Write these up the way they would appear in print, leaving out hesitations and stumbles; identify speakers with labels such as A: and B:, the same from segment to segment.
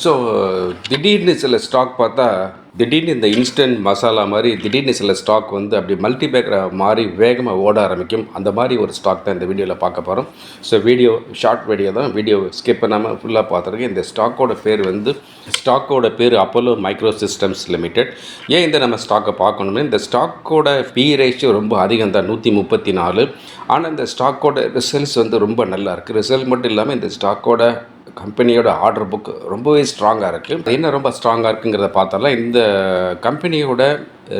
A: So திடீர்னு சில stock பார்த்தா திடீர்னு இந்த இன்ஸ்டன்ட் மசாலா மாதிரி திடீர்னு சில ஸ்டாக் வந்து அப்படி மல்டிபேக்கராக மாறி வேகமாக ஓட ஆரம்பிக்கும். அந்த மாதிரி ஒரு ஸ்டாக் தான் இந்த வீடியோவில் பார்க்க போகிறோம். ஸோ ஷார்ட் வீடியோ தான், வீடியோ ஸ்கிப் பண்ணாமல் ஃபுல்லாக பார்த்துருக்கேன். இந்த ஸ்டாக்கோட பேர் அப்போலோ மைக்ரோ சிஸ்டம்ஸ் லிமிடெட். ஏன் இந்த நம்ம ஸ்டாக்கை பார்க்கணும்னு, இந்த ஸ்டாக்கோட பி ரேஷியோ ரொம்ப அதிகம் தான், 134. ஆனால் இந்த ஸ்டாக்கோட ரிசல்ட்ஸ் வந்து ரொம்ப நல்லா இருக்குது. ரிசல்ட் மட்டும் இல்லாமல் இந்த ஸ்டாக்கோட கம்பெனியோட ஆர்டர் புக் ரொம்பவே ஸ்ட்ராங்காக இருக்குது. என்ன ரொம்ப ஸ்ட்ராங்காக இருக்குங்கிறத பார்த்தாலும் இந்த கம்பெனியோட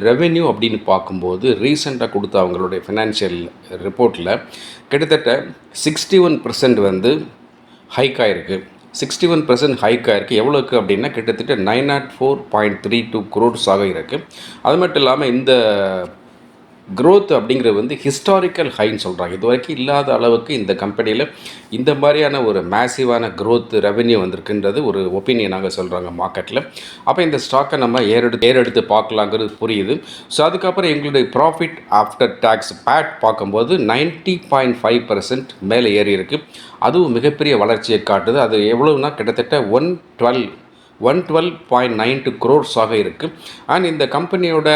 A: ரெவென்யூ அப்படின்னு பார்க்கும்போது ரீசெண்டாக கொடுத்த அவங்களுடைய ஃபினான்ஷியல் ரிப்போர்ட்டில் கிட்டத்தட்ட 61% வந்து ஹைக் ஆகிருக்கு. 61% ஹைக் ஆகிருக்கு. எவ்வளோக்கு அப்படின்னா கிட்டத்தட்ட 904.32 crores இருக்குது. அது மட்டும் இல்லாமல் இந்த க்ரோத் அப்படிங்கிறது வந்து ஹிஸ்டாரிக்கல் ஹைன்னு சொல்கிறாங்க. இது வரைக்கும் இல்லாத அளவுக்கு இந்த கம்பெனியில் இந்த மாதிரியான ஒரு மேசிவான க்ரோத் ரெவென்யூ வந்திருக்குன்றது ஒரு ஒப்பீனியனாக சொல்கிறாங்க மார்க்கெட்டில். அப்போ இந்த ஸ்டாக்கை நம்ம ஏறெடுத்து பார்க்கலாங்கிறது புரியுது. ஸோ அதுக்கப்புறம் எங்களுடைய ப்ராஃபிட் ஆஃப்டர் டேக்ஸ் பேட் பார்க்கும்போது 90.5% மேலே ஏறி இருக்குது. அதுவும் மிகப்பெரிய வளர்ச்சியை காட்டுது. அது எவ்வளோன்னா கிட்டத்தட்ட 112.92 crores இருக்குது. அண்ட் இந்த கம்பெனியோட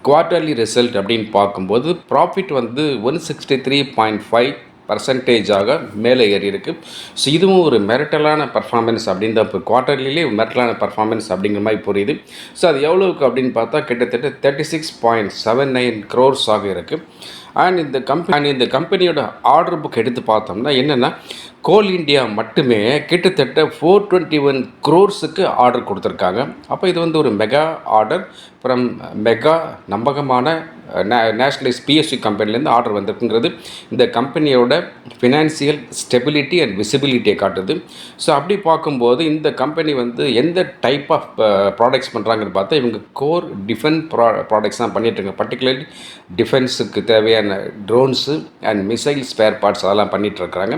A: குவார்ட்டர்லி ரிசல்ட் அப்படின்னு பார்க்கும்போது ப்ராஃபிட் வந்து 163.5% மேலே ஏறி இருக்குது. ஸோ இதுவும் ஒரு மெரிட்டலான பர்ஃபார்மன்ஸ் அப்படின்னு தான், இப்போ குவார்ட்டர்லிலே மெரிட்டலான பர்ஃபார்மன்ஸ் அப்படிங்கிற மாதிரி புரியுது. ஸோ அது எவ்வளோக்கு அப்படின்னு பார்த்தா கிட்டத்தட்ட 36.79 crores இருக்குது. அண்ட் இந்த கம்பெனியோட ஆர்டர் புக் எடுத்து பார்த்தோம்னா என்னென்னா, கோல் இண்டியா மட்டுமே கிட்டத்தட்ட 421 crores ஆர்டர் கொடுத்துருக்காங்க. அப்போ இது வந்து ஒரு மெகா ஆர்டர் ஃப்ரம் மெகா நம்பகமான நேஷ்னலைஸ் பிஎஸ்சி கம்பெனிலேருந்து ஆர்டர் வந்திருக்குங்கிறது இந்த கம்பெனியோட ஃபினான்சியல் ஸ்டெபிலிட்டி அண்ட் விசிபிலிட்டியை காட்டுது. ஸோ அப்படி பார்க்கும்போது இந்த கம்பெனி வந்து எந்த டைப் ஆஃப் ப்ராடக்ட்ஸ் பண்ணுறாங்கன்னு பார்த்தா இவங்க கோர் டிஃபென்ஸ் ப்ராடக்ட்ஸ் தான் பண்ணிகிட்ருக்காங்க. பர்டிகுலர்லி டிஃபென்ஸுக்கு தேவையான drones and missile spare parts அதெல்லாம் பண்ணிகிட்ருக்காங்க.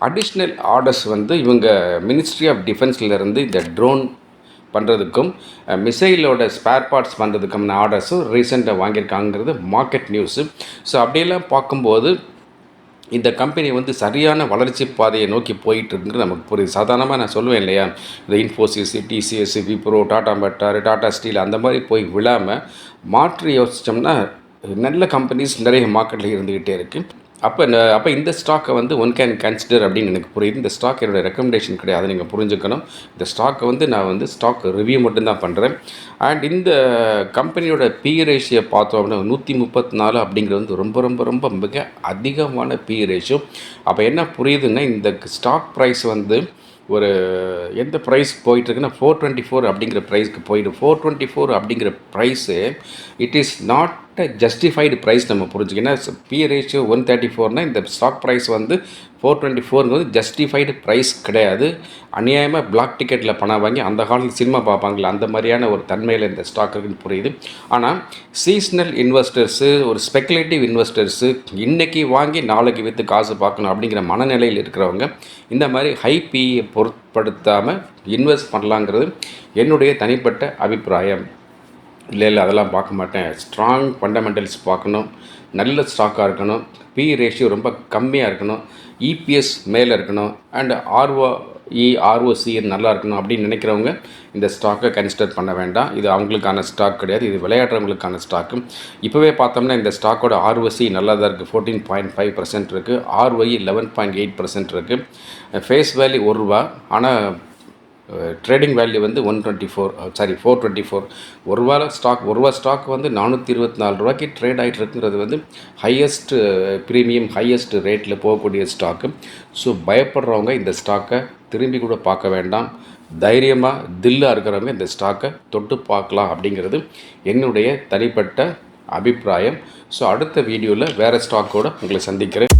A: அடிஷ்னல் ஆர்டர்ஸ் வந்து இவங்க மினிஸ்ட்ரி ஆஃப் டிஃபென்ஸ்லேருந்து இந்த ட்ரோன் பண்ணுறதுக்கும் மிசைலோட ஸ்பேர் பார்ட்ஸ் பண்ணுறதுக்குமான ஆர்டர்ஸும் ரீசெண்டாக வாங்கியிருக்காங்கிறது மார்க்கெட் நியூஸு. ஸோ அப்படியெல்லாம் பார்க்கும்போது இந்த கம்பெனி வந்து சரியான வளர்ச்சி பாதையை நோக்கி போயிட்டுருக்குங்கிறது நமக்கு புரியுது. சாதாரணமாக நான் சொல்லுவேன் இல்லையா, இந்த Infosys, TCS, Wipro, Tata motor, Tata steel அந்த மாதிரி போய் விழாமல் மாற்றி யோசித்தோம்னா நல்ல கம்பெனிஸ் நிறைய மார்க்கெட்டில் இருந்துக்கிட்டே இருக்குது. அப்போ இந்த ஸ்டாக்கை வந்து ஒன் கேன் கன்சிடர் அப்படின்னு எனக்கு புரியுது. இந்த ஸ்டாக் என்னோடய ரெக்கமெண்டேஷன் கிடையாது, நீங்கள் புரிஞ்சுக்கணும். இந்த ஸ்டாக்கை வந்து நான் வந்து ஸ்டாக் ரிவ்யூ மட்டும்தான் பண்ணுறேன். அண்ட் இந்த கம்பெனியோட பி ரேஷியோ பார்த்தோம் அப்படின்னா 134 அப்படிங்கிறது வந்து ரொம்ப ரொம்ப ரொம்ப மிக அதிகமான பி ரேஷியோ. அப்போ என்ன புரியுதுன்னா, இந்த ஸ்டாக் ப்ரைஸ் வந்து ஒரு எந்த ப்ரைஸ் போயிட்டுருக்குன்னா 424 அப்படிங்கிற ப்ரைஸ்க்கு போயிட்டு 424 அப்படிங்கிற price it is not justified price நம்ம புரிஞ்சுக்கணும். ஏன்னா பி ரேஷியோ 134 இந்த ஸ்டாக் ப்ரைஸ் வந்து 424 ஜஸ்டிஃபைடு ப்ரைஸ் கிடையாது. அநியாயமாக பிளாக் டிக்கெட்டில் பணம் வாங்கி அந்த காலத்தில் சினிமா பார்ப்பாங்களே அந்த மாதிரியான ஒரு தன்மையில் இந்த ஸ்டாக் இருக்குன்னு புரியுது. ஆனால் சீஸ்னல் இன்வெஸ்டர்ஸு, ஒரு ஸ்பெக்குலேட்டிவ் இன்வெஸ்டர்ஸு இன்றைக்கி வாங்கி நாளைக்கு விற்று காசு பார்க்கணும் அப்படிங்கிற மனநிலையில் இருக்கிறவங்க இந்த மாதிரி ஹை பியை பொருட்படுத்தாமல் இன்வெஸ்ட் பண்ணலாங்கிறது என்னுடைய தனிப்பட்ட அபிப்பிராயம். இல்லை அதெல்லாம் பார்க்க மாட்டேன். ஸ்ட்ராங் ஃபண்டமெண்டல்ஸ் பார்க்கணும், நல்ல ஸ்டாக்காக இருக்கணும், பி ரேஷியோ ரொம்ப கம்மியாக இருக்கணும், இபிஎஸ் மேலே இருக்கணும், அண்ட் ஆர்ஓசி நல்லா இருக்கணும் அப்படின்னு நினைக்கிறவங்க இந்த ஸ்டாக்கை கன்சிடர் பண்ண வேண்டாம். இது அவங்களுக்கான ஸ்டாக் கிடையாது, இது விளையாடுறவங்களுக்கான ஸ்டாக்கு. இப்போவே பார்த்தோம்னா இந்த ஸ்டாக்கோட ஆர்ஓசி நல்லா தான் இருக்குது, 14.5% இருக்குது. ஆர்ஒஇ 11.8% இருக்குது. Face value ₹1. ஆனால் ட்ரேடிங் வேல்யூ வந்து 424. ஒரு ரூபா ஸ்டாக் வந்து ₹424 ட்ரேட் ஆகிட்டு இருக்குங்கிறது வந்து ஹையஸ்ட் ப்ரீமியம் ஹையஸ்ட் ரேட்டில் போகக்கூடிய ஸ்டாக்கு. ஸோ பயப்படுறவங்க இந்த ஸ்டாக்கை திரும்பி கூட பார்க்க வேண்டாம். தைரியமாக தில்லாக இருக்கிறவங்க இந்த ஸ்டாக்கை தொட்டு பார்க்கலாம் அப்படிங்கிறது என்னுடைய தனிப்பட்ட அபிப்பிராயம். ஸோ அடுத்த வீடியோவில் வேறு ஸ்டாக்கோடு உங்களை சந்திக்கிறேன்.